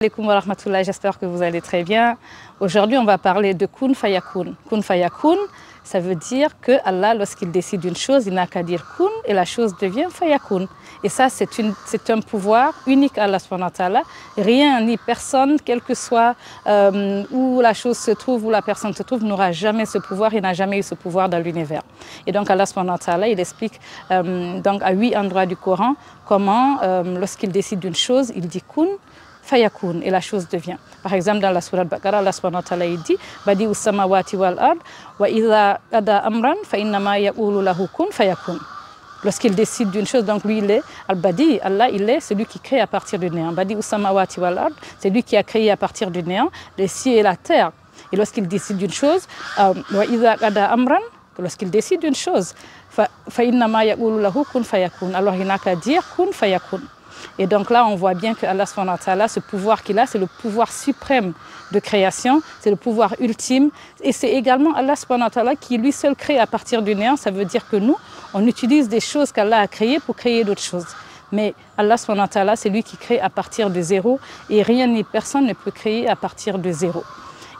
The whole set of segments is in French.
Alaikum wa rahmatullah, j'espère que vous allez très bien. Aujourd'hui, on va parler de kun fayakun. Kun fayakun, ça veut dire que Allah, lorsqu'il décide une chose, il n'a qu'à dire kun et la chose devient fayakun. Et ça, c'est un pouvoir unique à Allah subhanahu wa ta'ala. Rien ni personne, quel que soit où la chose se trouve, où la personne se trouve, n'aura jamais ce pouvoir, il n'a jamais eu ce pouvoir dans l'univers. Et donc Allah subhanahu wa ta'ala, il explique donc à 8 endroits du Coran comment, lorsqu'il décide d'une chose, il dit kun fayakun et la chose devient. Par exemple, dans la sourate Baqara, Allah subhanahu wa ta'ala il dit Badi'us samawati wal ard wa idha qada amran fa innama yaqulu lahu kun fayakun. Lorsqu'il décide d'une chose, donc lui il est al-Badi, Allah il est celui qui crée à partir du néant. Badi'us samawati wal ard, c'est lui qui a créé à partir du néant les cieux et la terre. Et lorsqu'il décide d'une chose, wa idha qada amran, lorsqu'il décide d'une chose, fa innama yaqulu lahu kun fayakun. Alors il n'a qu'à dire kun fayakun. Et donc là, on voit bien que Allah subhanahu wa ta'ala, ce pouvoir qu'il a, c'est le pouvoir suprême de création, c'est le pouvoir ultime. Et c'est également Allah subhanahu wa ta'ala qui lui seul crée à partir du néant. Ça veut dire que nous, on utilise des choses qu'Allah a créées pour créer d'autres choses. Mais Allah subhanahu wa ta'ala, c'est lui qui crée à partir de zéro et rien ni personne ne peut créer à partir de zéro.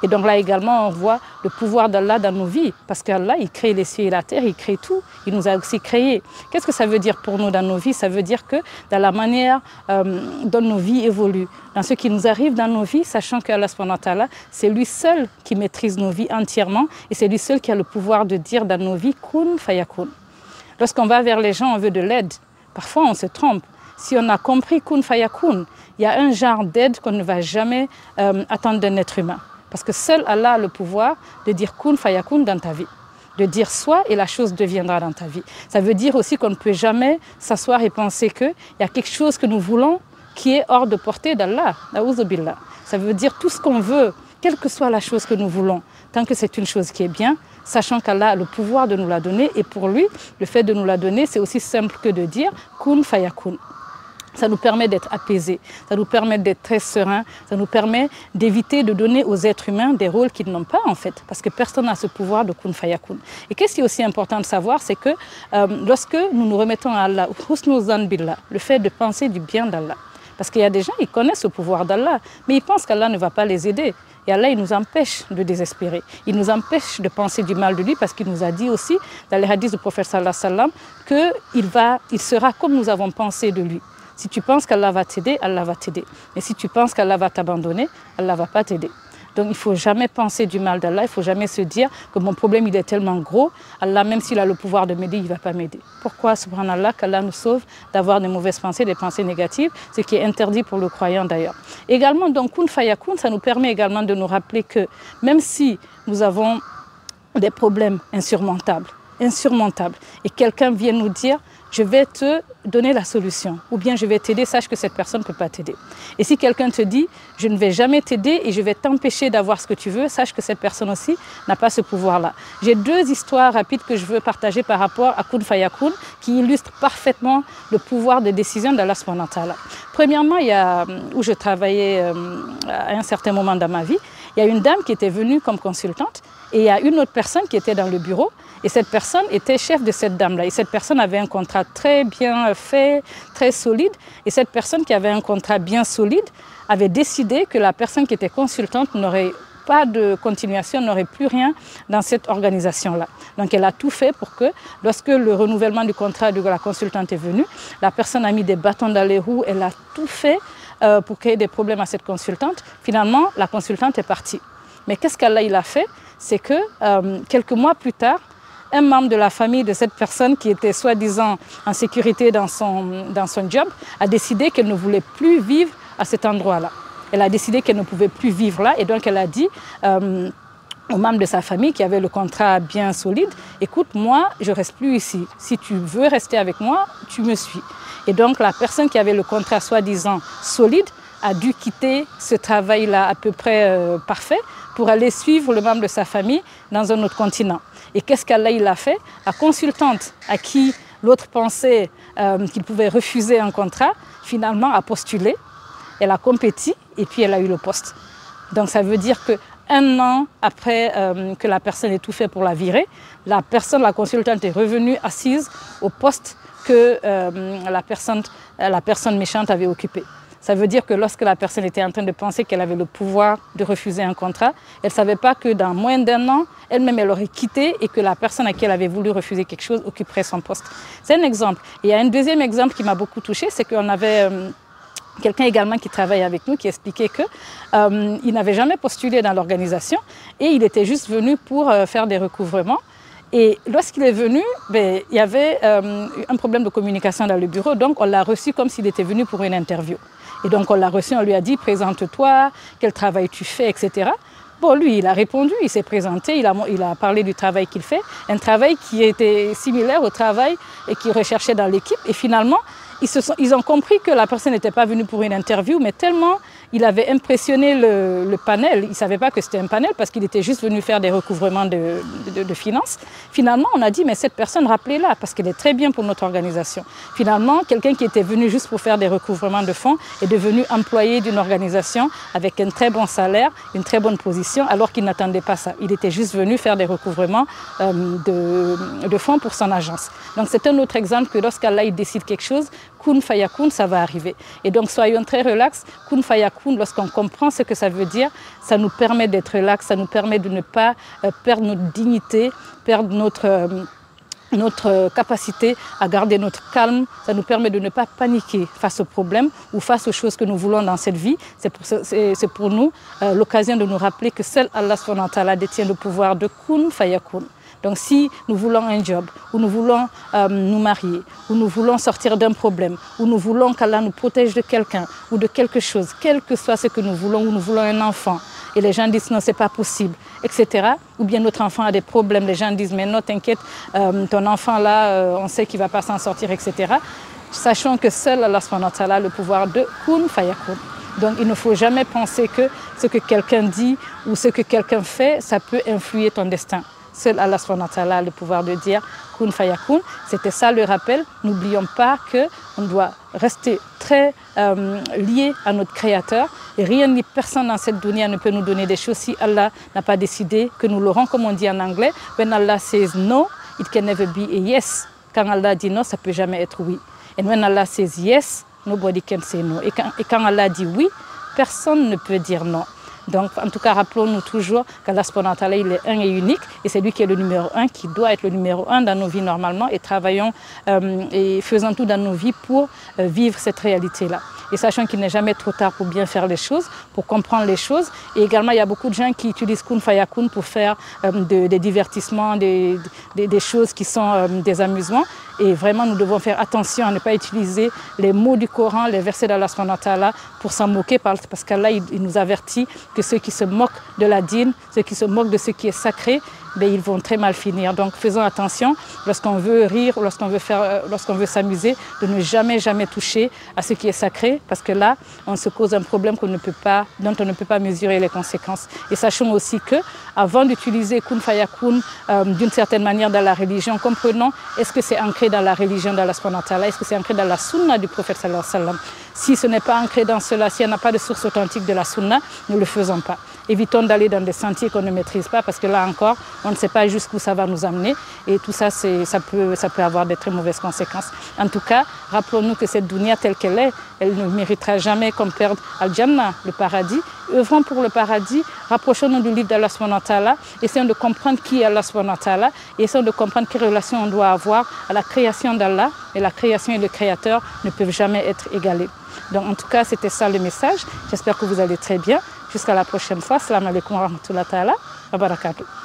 Et donc là également, on voit le pouvoir d'Allah dans nos vies. Parce qu'Allah, il crée les cieux et la terre, il crée tout. Il nous a aussi créés. Qu'est-ce que ça veut dire pour nous dans nos vies? Ça veut dire que dans la manière dont nos vies évoluent, dans ce qui nous arrive dans nos vies, sachant qu'Allah, c'est lui seul qui maîtrise nos vies entièrement. Et c'est lui seul qui a le pouvoir de dire dans nos vies, kun fayakun. Lorsqu'on va vers les gens, on veut de l'aide. Parfois, on se trompe. Si on a compris kun fayakun, il y a un genre d'aide qu'on ne va jamais attendre d'un être humain. Parce que seul Allah a le pouvoir de dire kun fayakun dans ta vie. De dire soit et la chose deviendra dans ta vie. Ça veut dire aussi qu'on ne peut jamais s'asseoir et penser qu'il y a quelque chose que nous voulons qui est hors de portée d'Allah. Ça veut dire tout ce qu'on veut, quelle que soit la chose que nous voulons, tant que c'est une chose qui est bien, sachant qu'Allah a le pouvoir de nous la donner. Et pour lui, le fait de nous la donner, c'est aussi simple que de dire kun fayakun. Ça nous permet d'être apaisés, ça nous permet d'être très sereins, ça nous permet d'éviter de donner aux êtres humains des rôles qu'ils n'ont pas en fait, parce que personne n'a ce pouvoir de kun fayakun. Et qu'est-ce qui est aussi important de savoir, c'est que lorsque nous nous remettons à Allah, husnul zan billah, le fait de penser du bien d'Allah, parce qu'il y a des gens, ils connaissent le pouvoir d'Allah, mais ils pensent qu'Allah ne va pas les aider. Et Allah, il nous empêche de désespérer. Il nous empêche de penser du mal de lui parce qu'il nous a dit aussi, dans les hadiths du prophète sallallahu alayhi wa sallam, qu'il sera comme nous avons pensé de lui. Si tu penses qu'Allah va t'aider, Allah va t'aider. Mais si tu penses qu'Allah va t'abandonner, Allah ne va pas t'aider. Donc il ne faut jamais penser du mal d'Allah, il ne faut jamais se dire que mon problème il est tellement gros, Allah même s'il a le pouvoir de m'aider, il ne va pas m'aider. Pourquoi, subhanallah, qu'Allah nous sauve d'avoir des mauvaises pensées, des pensées négatives, ce qui est interdit pour le croyant d'ailleurs. Également, donc kun fayakun, ça nous permet également de nous rappeler que même si nous avons des problèmes insurmontables, et quelqu'un vient nous dire je vais te donner la solution ou bien je vais t'aider, sache que cette personne ne peut pas t'aider. Et si quelqu'un te dit je ne vais jamais t'aider et je vais t'empêcher d'avoir ce que tu veux, sache que cette personne aussi n'a pas ce pouvoir-là. J'ai 2 histoires rapides que je veux partager par rapport à kun fayakun qui illustrent parfaitement le pouvoir de décision d'Allah subhanahu wa ta'ala. Premièrement, où je travaillais à un certain moment dans ma vie, il y a une dame qui était venue comme consultante et il y a une autre personne qui était dans le bureau et cette personne était chef de cette dame-là. Et cette personne avait un contrat très bien fait, très solide. Et cette personne qui avait un contrat bien solide avait décidé que la personne qui était consultante n'aurait pas de continuation, n'aurait plus rien dans cette organisation-là. Donc elle a tout fait pour que, lorsque le renouvellement du contrat de la consultante est venu, la personne a mis des bâtons dans les roues, elle a tout fait pour créer des problèmes à cette consultante. Finalement, la consultante est partie. Mais qu'est-ce qu'Allah a fait? C'est que quelques mois plus tard, un membre de la famille de cette personne qui était soi-disant en sécurité dans son job a décidé qu'elle ne voulait plus vivre à cet endroit-là. Elle a décidé qu'elle ne pouvait plus vivre là et donc elle a dit aux membres de sa famille qui avaient le contrat bien solide, écoute, moi, je ne reste plus ici. Si tu veux rester avec moi, tu me suis. Et donc la personne qui avait le contrat soi-disant solide a dû quitter ce travail-là à peu près parfait pour aller suivre le membre de sa famille dans un autre continent. Et qu'est-ce qu'Allah a fait? La consultante à qui l'autre pensait qu'il pouvait refuser un contrat, finalement a postulé, elle a compétit et puis elle a eu le poste. Donc ça veut dire qu'un an après que la personne ait tout fait pour la virer, la consultante est revenue assise au poste que la personne méchante avait occupé. Ça veut dire que lorsque la personne était en train de penser qu'elle avait le pouvoir de refuser un contrat, elle ne savait pas que dans moins d'1 an, elle-même, elle aurait quitté et que la personne à qui elle avait voulu refuser quelque chose occuperait son poste. C'est un exemple. Et il y a un deuxième exemple qui m'a beaucoup touchée, c'est qu'on avait quelqu'un également qui travaille avec nous qui expliquait qu'il n'avait jamais postulé dans l'organisation et il était juste venu pour faire des recouvrements. Et lorsqu'il est venu, il y avait un problème de communication dans le bureau, donc on l'a reçu comme s'il était venu pour une interview. Et donc on l'a reçu, on lui a dit « présente-toi, quel travail tu fais, etc. » Bon, lui, il a répondu, il s'est présenté, il a parlé du travail qu'il fait, un travail qui était similaire au travail qu'il recherchait dans l'équipe. Et finalement, ils ont compris que la personne n'était pas venue pour une interview, mais tellement il avait impressionné le panel, il ne savait pas que c'était un panel parce qu'il était juste venu faire des recouvrements de finances. Finalement, on a dit, mais cette personne, rappelez-la, parce qu'elle est très bien pour notre organisation. Finalement, quelqu'un qui était venu juste pour faire des recouvrements de fonds est devenu employé d'une organisation avec un très bon salaire, une très bonne position, alors qu'il n'attendait pas ça. Il était juste venu faire des recouvrements de fonds pour son agence. Donc c'est un autre exemple que lorsqu'Allah décide quelque chose, kun fayakun, ça va arriver. Et donc soyons très relax. Kun fayakun, lorsqu'on comprend ce que ça veut dire, ça nous permet d'être relax, ça nous permet de ne pas perdre notre dignité, perdre notre capacité à garder notre calme, ça nous permet de ne pas paniquer face aux problèmes ou face aux choses que nous voulons dans cette vie. C'est pour nous l'occasion de nous rappeler que seul Allah subhanahu wa ta'ala détient le pouvoir de kun fayakun. Donc si nous voulons un job, ou nous voulons nous marier, ou nous voulons sortir d'un problème, ou nous voulons qu'Allah nous protège de quelqu'un ou de quelque chose, quel que soit ce que nous voulons, ou nous voulons un enfant, et les gens disent non, c'est pas possible, etc. Ou bien notre enfant a des problèmes, les gens disent mais non, t'inquiète, ton enfant là, on sait qu'il va pas s'en sortir, etc. Sachant que seul Allah subhanahu wa ta'ala a le pouvoir de kun fayakun. Donc il ne faut jamais penser que ce que quelqu'un dit ou ce que quelqu'un fait, ça peut influer ton destin. Seul Allah subhanahu wa ta'ala a le pouvoir de dire kun fayakun. C'était ça le rappel. N'oublions pas qu'on doit rester très lié à notre Créateur. Et rien ni personne dans cette dunya ne peut nous donner des choses si Allah n'a pas décidé que nous l'aurons, comme on dit en anglais. When Allah says no, it can never be a yes. Quand Allah dit non, ça ne peut jamais être oui. And when Allah says yes, nobody can say no. Et quand Allah dit oui, personne ne peut dire non. Donc, en tout cas, rappelons-nous toujours qu'Allah subhanahu wa ta'ala, il est un et unique et c'est lui qui est le numéro 1, qui doit être le numéro 1 dans nos vies normalement et travaillons et faisons tout dans nos vies pour vivre cette réalité-là. Et sachant qu'il n'est jamais trop tard pour bien faire les choses, pour comprendre les choses. Et également, il y a beaucoup de gens qui utilisent kun fayakun pour faire des divertissements, des choses qui sont des amusements. Et vraiment, nous devons faire attention à ne pas utiliser les mots du Coran, les versets d'Allah subhanahu wa ta'ala pour s'en moquer, parce qu'Allah il nous avertit que ceux qui se moquent de la dîne, ceux qui se moquent de ce qui est sacré, ils vont très mal finir. Donc faisons attention lorsqu'on veut rire, lorsqu'on veut s'amuser, de ne jamais toucher à ce qui est sacré, parce que là, on se cause un problème dont on ne peut pas mesurer les conséquences. Et sachons aussi que, avant d'utiliser kun fayakun d'une certaine manière dans la religion, comprenons, est-ce que c'est ancré dans la religion d'Allah subhanahu wa ta'ala, est-ce que c'est ancré dans la sunna du prophète sallallahu alayhi wa sallam? Si ce n'est pas ancré dans cela, si on n'a pas de source authentique de la sunna, ne le faisons pas. Évitons d'aller dans des sentiers qu'on ne maîtrise pas, parce que là encore, on ne sait pas jusqu'où ça va nous amener. Et tout ça, ça peut avoir de très mauvaises conséquences. En tout cas, rappelons-nous que cette dunya telle qu'elle est, elle ne méritera jamais qu'on perde Al-Jannah, le paradis. Œuvrons pour le paradis, rapprochons-nous du livre d'Allah subhanahu wa ta'ala, essayons de comprendre qui est Allah subhanahu wa ta'ala, et essayons de comprendre quelle relation on doit avoir à la création d'Allah. Et la création et le Créateur ne peuvent jamais être égalés. Donc en tout cas, c'était ça le message. J'espère que vous allez très bien. Jusqu'à la prochaine fois. Assalamu alaikum wa rahmatullahi wa barakatuh.